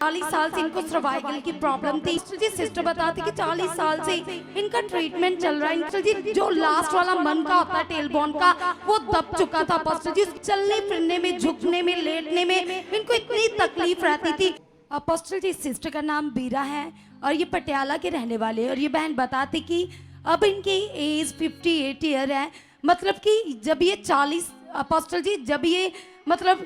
40 साल से इनको सर्वाइकल की प्रॉब्लम थी जी। सिस्टर बताती कि 40 साल से इनका ट्रीटमेंट चल रहा है। इंकल जी जो लास्ट वाला मन का होता है टेल बोन का वो दब चुका था अपोस्टल जी। चलने फिरने में, झुकने में, लेटने में इनको इतनी तकलीफ रहती थी। अपोस्टल जी सिस्टर का नाम बीरा है और ये पटियाला के रहने वाले हैं। और ये बहन बताती कि अब इनकी एज 58 ईयर है। मतलब कि जब ये 40 अपोस्टल जी जब ये मतलब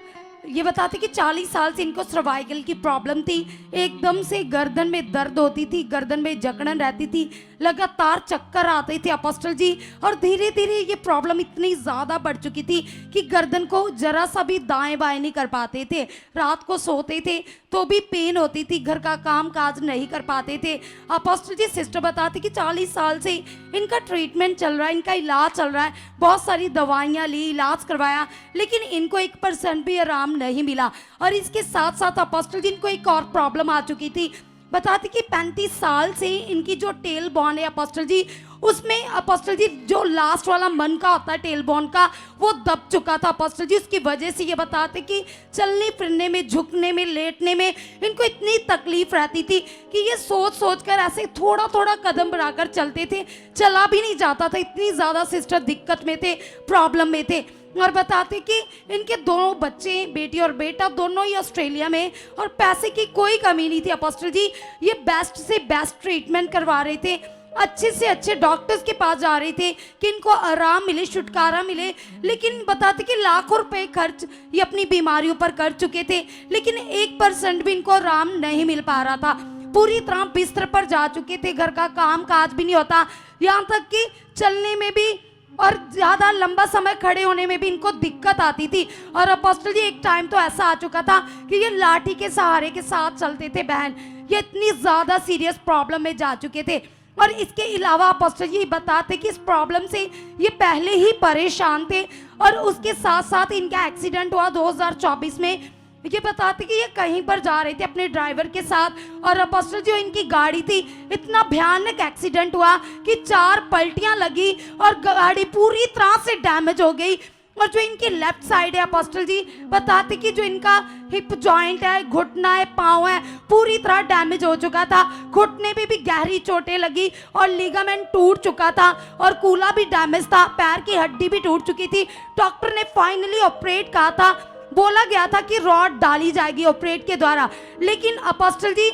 ये बताते कि 40 साल से इनको सर्वाइकल की प्रॉब्लम थी। एकदम से गर्दन में दर्द होती थी, गर्दन में जकड़न रहती थी, लगातार चक्कर आते थे अपोस्टल जी। और धीरे धीरे ये प्रॉब्लम इतनी ज़्यादा बढ़ चुकी थी कि गर्दन को जरा सा भी दाएं बाएं नहीं कर पाते थे। रात को सोते थे तो भी पेन होती थी, घर का काम काज नहीं कर पाते थे अपोस्टल जी। सिस्टर बताती कि 40 साल से इनका ट्रीटमेंट चल रहा है, इनका इलाज चल रहा है, बहुत सारी दवाइयाँ ली, इलाज करवाया, लेकिन इनको 1% भी आराम नहीं मिला। और इसके साथ साथ अपोस्टल जी इनको एक और प्रॉब्लम आ चुकी थी। बताते कि 35 साल से इनकी जो टेल बॉन है अपोस्टल जी, उसमें अपोस्टल जी जो लास्ट वाला मन का होता है टेल बॉन का वो दब चुका था अपोस्टल जी। उसकी वजह से ये बताते कि चलने फिरने में, झुकने में, लेटने में इनको इतनी तकलीफ रहती थी कि ये सोच सोच कर ऐसे थोड़ा थोड़ा कदम बढ़ाकर चलते थे, चला भी नहीं जाता था। इतनी ज़्यादा सिस्टर दिक्कत में थे, प्रॉब्लम में थे। और बताते कि इनके दोनों बच्चे, बेटी और बेटा, दोनों ही ऑस्ट्रेलिया में, और पैसे की कोई कमी नहीं थी अपोस्टल जी। ये बेस्ट से बेस्ट ट्रीटमेंट करवा रहे थे, अच्छे से अच्छे डॉक्टर्स के पास जा रहे थे कि इनको आराम मिले, छुटकारा मिले। लेकिन बताते कि लाखों रुपए खर्च ये अपनी बीमारियों पर कर चुके थे, लेकिन 1% भी इनको आराम नहीं मिल पा रहा था। पूरी तरह बिस्तर पर जा चुके थे, घर का काम काज भी नहीं होता, यहाँ तक कि चलने में भी और ज़्यादा लंबा समय खड़े होने में भी इनको दिक्कत आती थी। और अपोस्टल जी एक टाइम तो ऐसा आ चुका था कि ये लाठी के सहारे के साथ चलते थे बहन। ये इतनी ज़्यादा सीरियस प्रॉब्लम में जा चुके थे। और इसके अलावा अपोस्टल जी बताते कि इस प्रॉब्लम से ये पहले ही परेशान थे, और उसके साथ साथ इनका एक्सीडेंट हुआ 2024 में। ये बताते कि ये कहीं पर जा रहे थे अपने ड्राइवर के साथ, और अपोस्टल जो इनकी गाड़ी थी, इतना भयानक एक्सीडेंट हुआ कि 4 पलटियां लगी और गाड़ी पूरी तरह से डैमेज हो गई। और जो इनकी लेफ्ट साइड है अपोस्टल जी बताते कि जो इनका हिप जॉइंट है, घुटना है, पाँव है, पूरी तरह डैमेज हो चुका था। घुटने पे भी गहरी चोटें लगी और लिगामेंट टूट चुका था, और कूला भी डैमेज था, पैर की हड्डी भी टूट चुकी थी। डॉक्टर ने फाइनली ऑपरेट कहा था, बोला गया था कि रॉड डाली जाएगी ऑपरेट के द्वारा। लेकिन अपोस्टल जी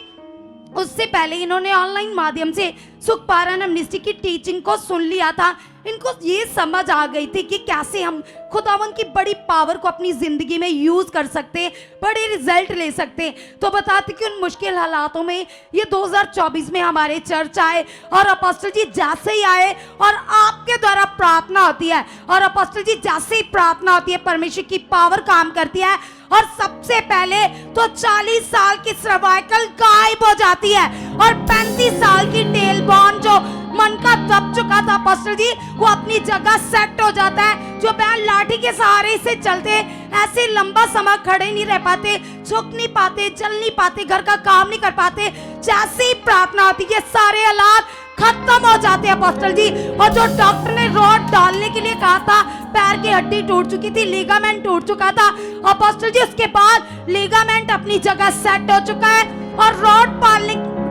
उससे पहले इन्होंने ऑनलाइन माध्यम से सुखपारण एमनेस्टी की टीचिंग को सुन लिया था। इनको ये समझ आ गई थी कि कैसे हम खुदावन की बड़ी पावर को अपनी जिंदगी में यूज कर सकते, बड़े रिजल्ट ले सकते। तो बताते कि उन मुश्किल हालातों में ये 2024 में हमारे चर्च आए, और अपोस्टल जी जैसे ही आए और आपके द्वारा प्रार्थना होती है, और अपोस्टल जी जैसे ही प्रार्थना होती है परमेश्वर की पावर काम करती है, और सबसे पहले तो 40 साल की सर्वाइकल गायब हो जाती है, और 35 साल की टेल बॉन जो मन का दब चुका था अपोस्टल जी वो अपनी जगह सेट हो जाता है। जो बहन लाठी के सहारे से चलते, ऐसे लंबा समय खड़े नहीं रह पाते, झुक नहीं पाते, चल नहीं पाते, घर का काम नहीं कर पाते, जैसे ही प्रार्थना होती है सारे हालात खत्म हो जाते हैं अपोस्टल जी। और जो डॉक्टर ने रॉड डालने के लिए कहा था, पैर की हड्डी टूट चुकी थी, लिगामेंट टूट चुका था अपोस्टल जी, उसके बाद लिगामेंट अपनी जगह सेट हो चुका है, और रॉड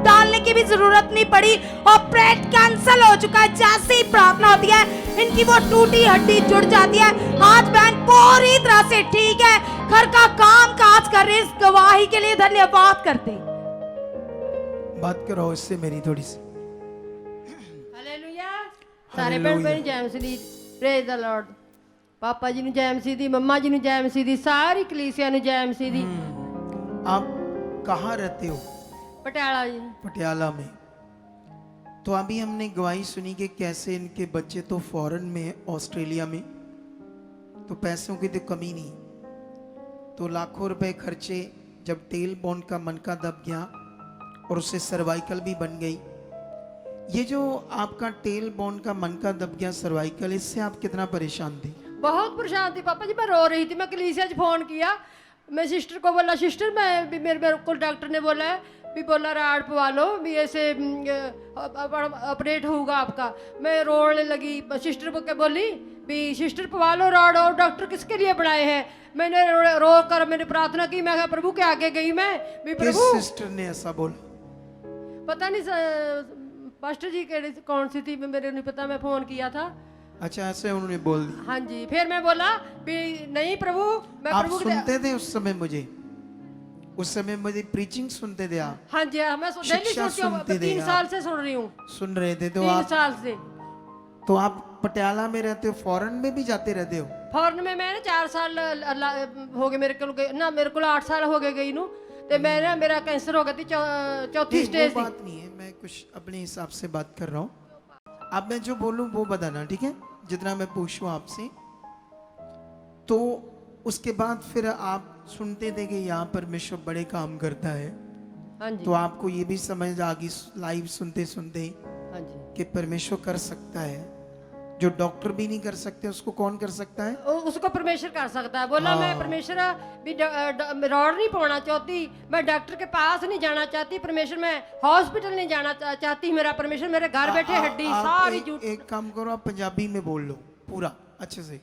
डालने की भी जरूरत नहीं पड़ी, ऑपरेट कैंसिल हो चुका है। जैसे ही प्रार्थना होती है इनकी वो टूटी हड्डी जुड़ जाती है। आज बहन पूरी तरह से ठीक है, घर का काम काज कर रहे। इस गवाही के लिए धन्यवाद करते। बात करो इससे मेरी थोड़ी सी। हालेलुया। सारे भैन भैन जय मसीह दी, प्रेज द लॉर्ड। पापा जी ने जय मसीह दी, मम्मा जी ने जय मसीह दी, सारी कलीसिया ने जय मसीह दी। आप कहाँ रहते हो? पटियाला जी। पटियाला में। तो अभी हमने गवाही सुनी कि कैसे इनके बच्चे तो फॉरेन में, ऑस्ट्रेलिया में, तो पैसों की तो कमी नहीं, तो लाखों रुपए खर्चे। जब टेल बॉन का मन का दब गया और उससे सर्वाइकल भी बन गई। ये जो आपका टेल बॉन का मन का दब गया, सर्वाइकल, इससे आप कितना परेशान थे? बहुत परेशान थी पापा जी, मैं रो रही थी। मैं कलीसिया से फोन किया, मैं सिस्टर को बोला, सिस्टर मैं मेरे को डॉक्टर ने बोला है भी बोला राड पवा लो, भी ऐसे ऑपरेट होगा आपका। मैं रोने लगी, सिस्टर को क्या बोली भी सिस्टर पवा लो राड, और डॉक्टर किसके लिए बनाए हैं। मैंने रो कर मैंने प्रार्थना की, मैं कहा प्रभु के आगे गई मैं भी किस प्रभु। सिस्टर ने ऐसा बोला? पता नहीं पास्टर जी के कौन सी थी, मेरे नहीं पता, मैं फोन किया था। अच्छा, ऐसे उन्होंने बोल दिया। हाँ जी, फिर मैं बोला भी नहीं प्रभु, मैं आप प्रभु सुनते थे उस समय मुझे? उस समय मुझे प्रीचिंग सुनते थे आप? हाँ जी, मैं डेली शिक्षा सुनती हूँ, सुनते थे 3 आप? साल से सुन रही हूँ। सुन रहे थे तो 3 आप? साल से। तो आप पटियाला में रहते हो, फॉरेन में भी जाते रहते हो? फॉरन में मैं 4 साल हो गए मेरे को ना, मेरे को 8 साल हो गए गई नू, ते मैं ना मेरा कैंसर हो गया थी, चौथी नहीं, स्टेज वो थी। बात नहीं है, मैं कुछ अपने हिसाब से बात कर रहा हूँ। अब मैं जो बोलूँ वो बताना, ठीक है? जितना मैं पूछूं आपसे। तो उसके बाद फिर आप सुनते थे कि यहाँ परमेश्वर बड़े काम करता है, हाँ जी, तो आपको ये भी समझ आ गई लाइव सुनते सुनते हाँ जी, कि परमेश्वर कर सकता है, जो डॉक्टर भी नहीं कर सकते उसको कौन कर सकता है? उसको परमेश्वर कर सकता है। बोला हाँ। मैं परमेश्वर भी रॉड नहीं पाना चाहती, मैं डॉक्टर के पास नहीं जाना चाहती परमेश्वर, मैं हॉस्पिटल नहीं जाना चाहती, मेरा परमेश्वर मेरे घर बैठे हड्डी सारी झूठ। एक काम करो, आप पंजाबी में बोल लो पूरा अच्छे से।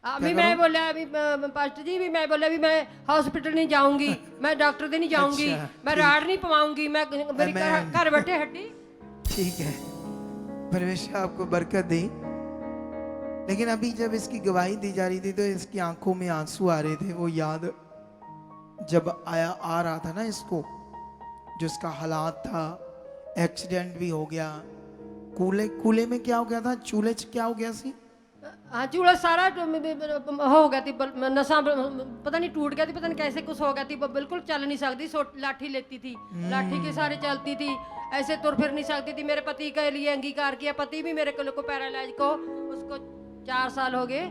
अभी मैं बोला अभी पास्टर जी भी मैं बोला भी मैं हॉस्पिटल नहीं जाऊंगी, मैं डॉक्टर दे नहीं जाऊंगी, अच्छा, मैं राड नहीं पवाऊंगी, मैं मेरी Amen. घर बैठे हड्डी। ठीक है, परमेश्वर आपको बरकत दे। लेकिन अभी जब इसकी गवाही दी जा रही थी तो इसकी आंखों में आंसू आ रहे थे। वो याद जब आ रहा था ना इसको, जो इसका हालात था, एक्सीडेंट भी हो गया। कूले में क्या हो गया था? चूल्हे च क्या हो गया सी? हाँ, चूल्हा सारा हो गया थी, नसा पता नहीं टूट गया थी, पता नहीं कैसे कुछ हो गया थी, बिल्कुल चल नहीं सकती, लाठी लेती थी, लाठी के सारे चलती थी, ऐसे तुर फिर नहीं सकती थी। मेरे पति के लिए अंगीकार किया, पति भी मेरे को पैरालाइज को, उसको 4 साल हो गए,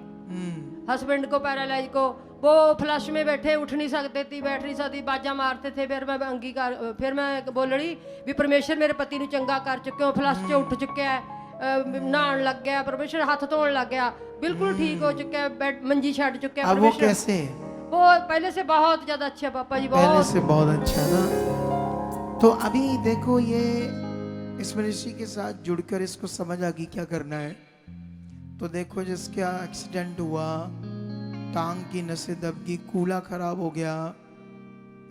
हस्बैंड को पैरालाइज को, वो फ्लश में बैठे उठ नहीं सकते थी, बैठ नहीं सकती, बाजा मारते थे। फिर मैं अंगीकार, फिर मैं बोल रही भी परमेश्वर मेरे पति ने चंगा कर चुके हो, फ्लश से उठ चुके हैं, नहान लग गया, परमेश्वर हाथ धोने लग गया, बिल्कुल ठीक हो चुका है, बेड मंजी छड़ चुके हैं। अब वो कैसे? वो पहले से बहुत ज्यादा अच्छा पापा जी, पहले बहुत से बहुत अच्छा ना। तो अभी देखो, ये इस मिनिस्ट्री के साथ जुड़कर इसको समझ आ गई क्या करना है। तो देखो, जिसका एक्सीडेंट हुआ, टांग की नसें दब गई, कूला खराब हो गया,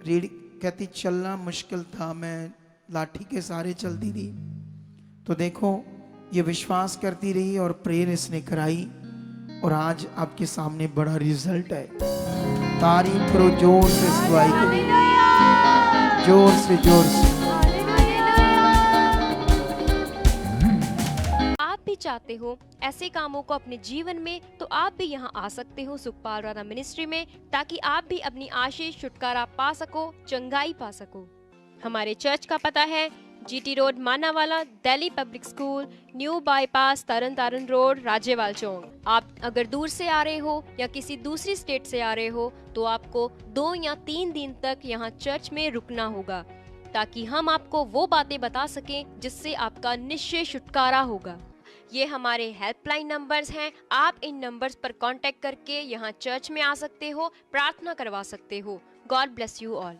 रीढ़ कहती चलना मुश्किल था, मैं लाठी के सहारे चलती थी। तो देखो, ये विश्वास करती रही और प्रेयर इसने कराई, और आज आपके सामने बड़ा रिजल्ट है। तारीफ करो जोर से, इस गवाही के लिए जोर से, जोर से। आप भी चाहते हो ऐसे कामों को अपने जीवन में, तो आप भी यहाँ आ सकते हो सुखपाल राणा मिनिस्ट्री में, ताकि आप भी अपनी आशीष छुटकारा पा सको, चंगाई पा सको। हमारे चर्च का पता है GT Road Manawala, Delhi Public School, New Bypass, Tarn Taran Road, Rajewal Chowk. आप अगर दूर से आ रहे हो या किसी दूसरी स्टेट से आ रहे हो, तो आपको 2 या 3 दिन तक यहाँ चर्च में रुकना होगा, ताकि हम आपको वो बातें बता सकें जिससे आपका निश्चय छुटकारा होगा। ये हमारे हेल्पलाइन नंबर्स हैं, आप इन नंबर्स पर कांटेक्ट करके यहाँ चर्च में आ सकते हो, प्रार्थना करवा सकते हो। God bless you all.